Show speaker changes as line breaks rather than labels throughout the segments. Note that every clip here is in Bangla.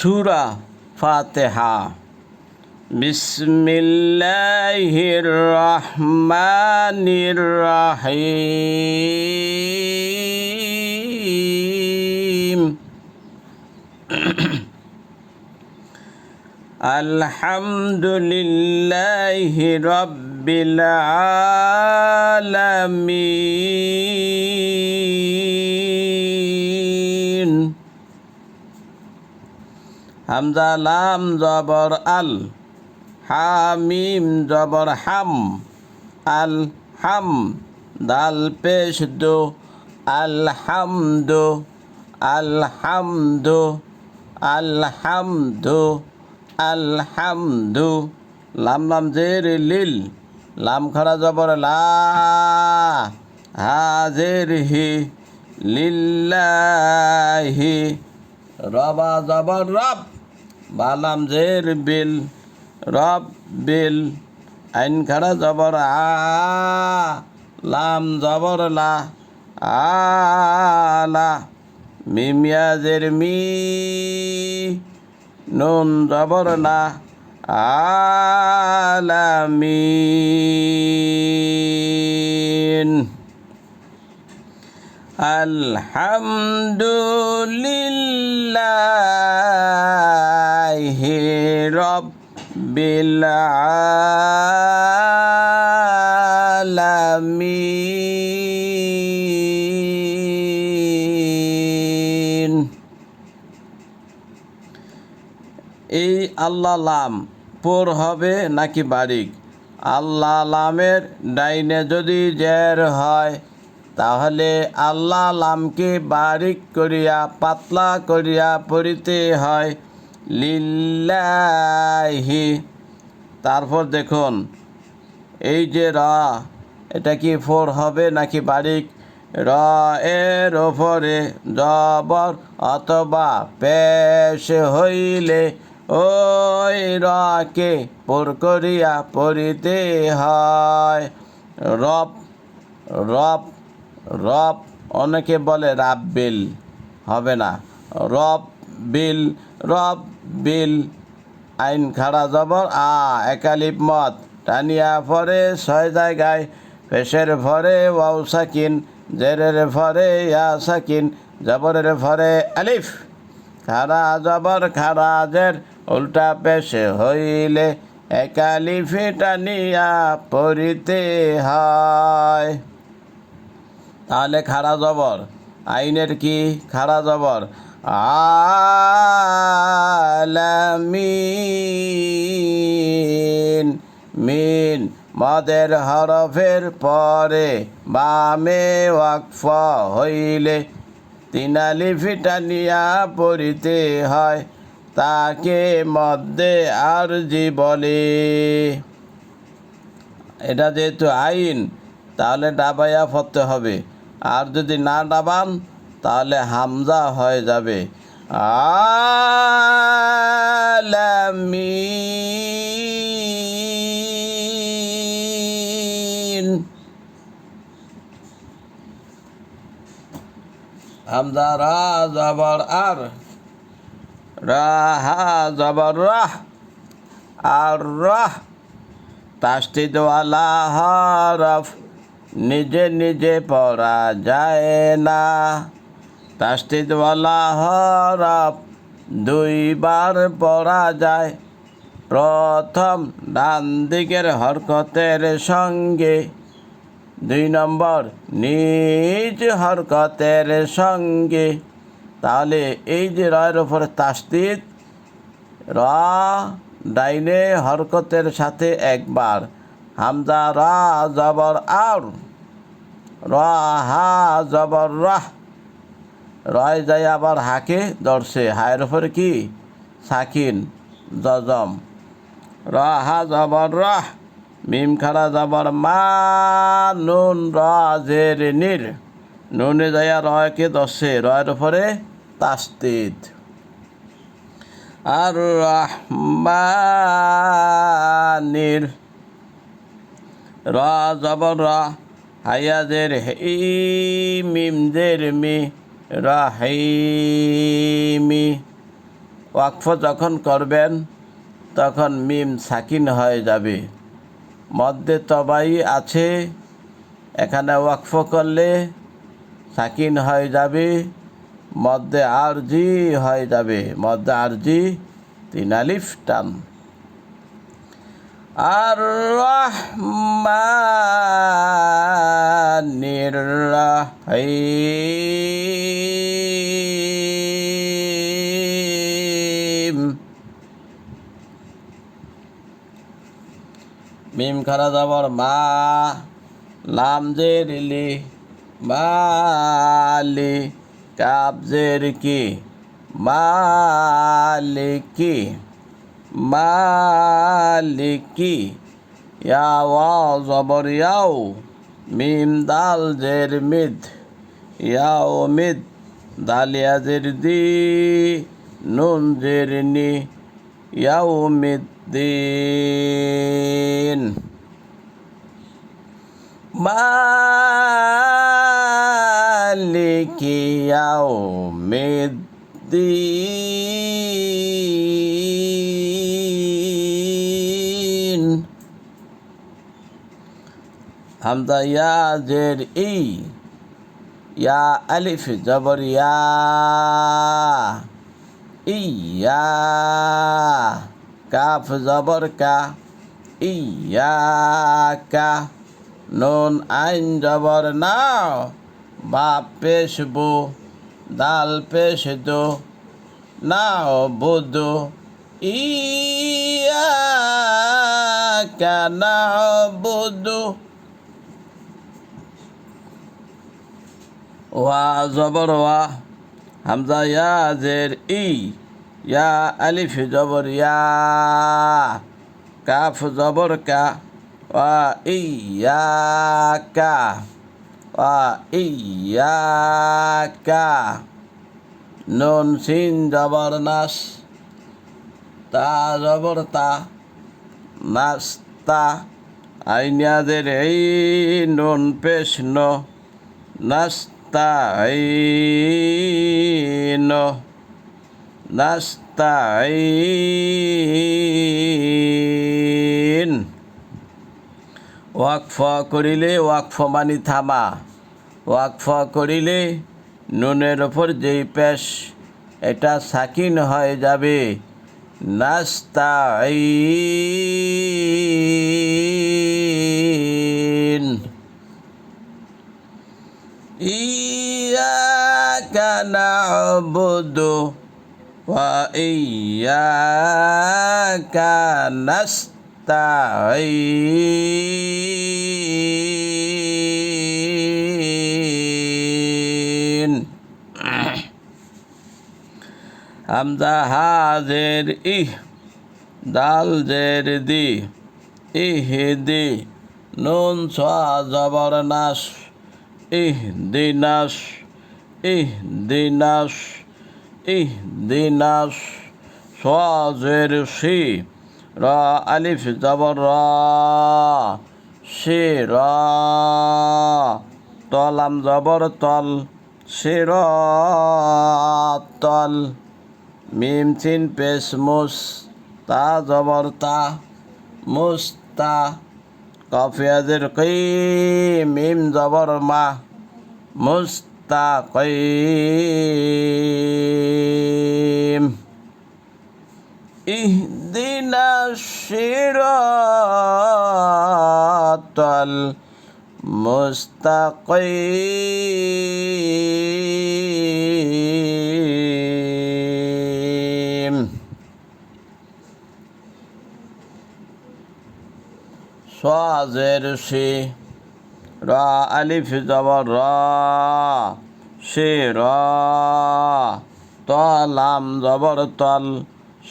সূরা ফাতিহা। বিসমিল্লাহির রহমানির রহিম। আলহামদুলিল্লাহি রাব্বিল আলামিন। হামজা লাম জবর আল, হামিম জবর হাম, আল হাম দাল পেশ দো, আলহামদু আলহামদু আলহামদু আলহামদু। লাম লাম জের লিল, লাম খারা জবর লা, হাজের হি, লিল্লাহি। রবা জবর রব, বালাম জের বিল, রব বিল। আইন খারা জবর আ, লাম জবর লা, আলা। মিমিয়া জের মি, নুন জবর না, আলামিন। আলহামদুলিল্লাহি রাব্বিল আলামিন। এই আল্লাহ লাম পোর হবে নাকি বারিক? আল্লাহ লামের ডাইনে যদি জের হয় তাহলে আল্লাহ লামকে বারিক করিয়া পাতলা করিয়া পড়িতে হয়, লিল্লাহি। তারপর দেখুন এই যে র, এটা কি ফোর হবে নাকি বারিক? র এর ওপরে জবর অথবা পেশ হইলে ওই রকে পোর করিয়া পড়িতে হয়। রব রব রব, অনেকে বলে রাব্বিল, হবে না। রব বিল, রব বিল। আইন খাড়া জবর আ, একালিপ মত টানিয়া পরে 6 জায়গায়। পেশের ফরে ওয়াও সাকিন, জেরের ফরে ইয়া সাকিন, জবরের ফরে আলিফ। খাড়া জবর খাড়া জের উল্টা পেশে হইলে একালিফে টানিয়া পড়িতে হয়। তাহলে খাড়া জবর আইনের কি? খাড়া জবর আলামিন। মিন মদের হরফের পরে বামে ওয়াকফ হইলে 3 আলিফ টানিয়া পড়িতে হয়, তাকে মধ্যে আরজি বলে। এটা যেহেতু আইন তাহলে ডাবাইয়া পড়তে হবে, আর যদি না ডাবান তাহলে হামজা হয়ে যাবে। আলামিন। হামজা রা জবর আর, রাহা জবর রাহ, আর রাহ তাসদিদ ওয়ালা হরফ নিজে নিজে পড়া যায় না। তাসদিদ ওয়ালা হরফ 2 বার পড়া যায়। প্রথম ডান দিকের হরকতের সঙ্গে, 2 নম্বর নিজ হরকতের সঙ্গে। তাহলে এই যে রয়ের ওপরে তাসদিদ, র ডাইনে হরকতের সাথে একবার। হামজা রা জবর আর, র হা জবর রাহ। রয় যায় আবার হাকে ধরছে, হায়ের ওপরে কি? সাকিন জজম। র হা জবর রাহ, মিম খাড়া জবর মা, নুন র জের নির। নুনে যায় রয়কে ধরছে, রয়ের ওপরে তাসদিদ। আর রহমানির, র জবর র, হাইয়া জের হি, মিম জের মি, রাহিমি। ওয়াকফ যখন করবেন তখন মিম সাকিন হয়ে যাবে। মধ্যে তবাই আছে, এখানে ওয়াকফ করলে সাকিন হয়ে যাবে, মধ্যে আরজি হয়ে যাবে, মধ্যে আরজি 3 আলিফ টান। আর রহমানির রহিম, মিম খারা যাবর মা, লাম জের লি, মালি, কাব জের কি, মালিকি, মালিকি, ইয়া ওয়াও জবর ইয়াও, মিম দাল জের মিদ, ইয়াও মিদ, দালিয়া জের দি, নুন জের নি, ইয়াও মিদ দিন। মালিকি ইয়াউমিদ্দিন। হামজা ইয়া জের ই, ইয়া আলিফ জবর ইয়া, ইয়া, কাফ জবর কা, ইয়াকা, নুন আইন জবর না, বা পেশ বু, দাল পেশ দো, না বুদু, ইয়াকা না বুদু। ওয়া জবর ওয়া, হামজা ইয়া জের ই, ইয়া আলিফ জবর ইয়া, কাফ জবর কা, ওয়া ইয়াকা, ওয়া ইয়াকা, নুন সিন জবর নাস, তা জবর তা, নাস্তা, আইনাদের এই, নুন পেশ নো, নাস্তাইনো, নাস্তাইন। ওয়াকফ করিলে, ওয়াকফ মানি থামা, ওয়াকফ করিলে নুনের ওপর যেই পেশ এটা সাকিন হয়ে যাবে, নাস্তাইন। ইয়াকা না'বুদু ওয়া ইয়াকা নাস্তাইন। হামজা হা জের ইহ, দাল জের দি, ইহদি, নুন ছা জবর নাস, ইহদিনাস, ইহদিনাস, ইহদিনাস, সা জের সি, রা আলিফ জবর রা, শিরা, তলাম জবর তল, শিরাতল, মিম চিন পেশ মুস, তা জবর তা, মুস্তা, কাফিয়াজের কি, মিম জবর মা, মুস্তাকিম। ইহদিনাস সিরাতাল মুস্তাকিম। সা জের সি, রা আলিফ জবর রা, শিরা, তলাম জবর তল,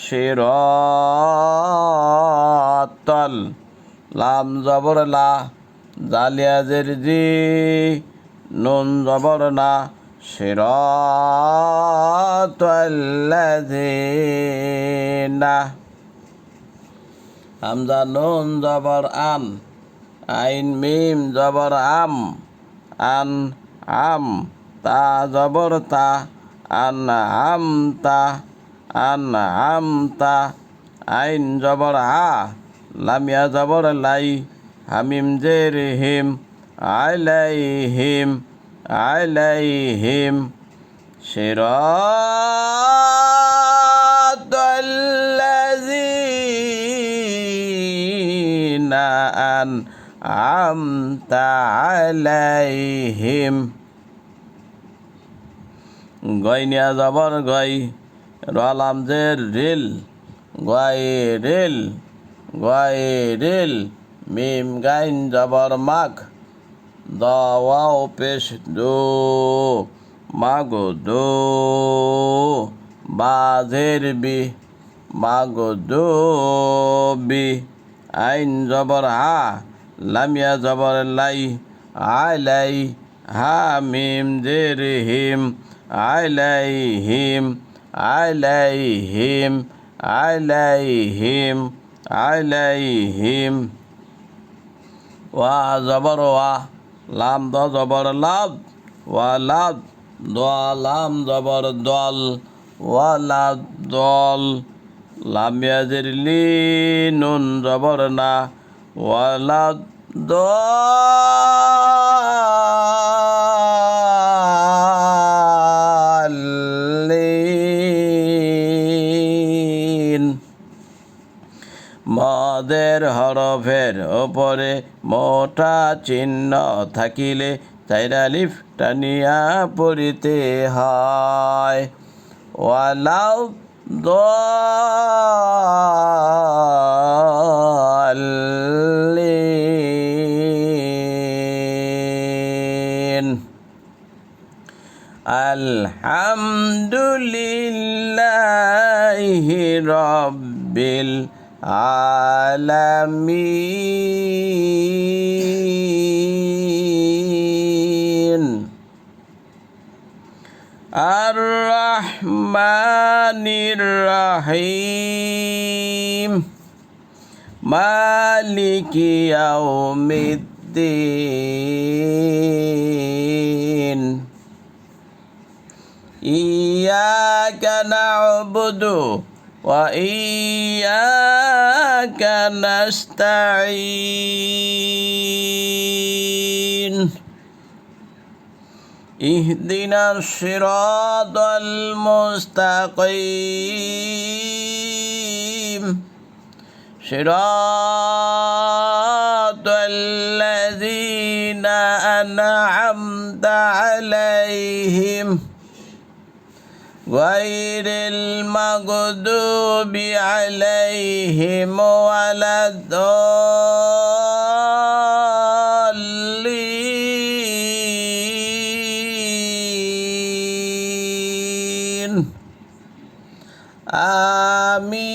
শিরাতল, লাম জবর লা, জালিয়া জের জি, নুন জবর না, সিরাতাল্লাযিনা। হামজা নুন জবর আন, আইন মিম জবর আম, আন আম, তা জবর তা, আন আম তা, আনআমতা আইন জবর আ লামিয়া জবর লাই হামিম জের হিম আলাইহিম আলাইহিম সিরাতাল্লাযীনা আনআমতা আলাইহিম গয়নিয়া জবর গয় রলাম জের রিল গয়রিল গয়রিল মিম গাইন জবর মাগ দাওয়াও পেশ দো মাগো দো বাজের বি মাগো দো বি আইন জবর হা লামিয়া জবর লাই আলাই হা মিম জের হিম আলাইহিম আলাইহিম আলাইহিম আলাইহিম ওয়া জবর ওয়া লাম দ জবর লাদ ওয়া লাদ দোয়া লাম জবর দল ওয়ালা দল লাম ইয়াজের লি নুন জবর না ওয়ালা দলিন মদের হরফের ওপরে মোটা চিহ্ন থাকিলে চাইরা লিফ টানিয়া পড়িতে হয় ওয়ালাউ দলিন আলহামদুলিল্লাহি রাব্বিল আলামিন আর রহমানির রহিম মালিকি ইয়াউমিদ্দিন ইয়াকা না'বুদু ওয়া ইয়াকা নাস্তাঈন ইহদিনাস সিরাতাল মুস্তাকিম সিরাতাল্লাযীনা আন'আমতা আলাইহিম গায়রিল মাগদুবি আলাইহিম ওয়ালাদ-দল্লিন আমিন।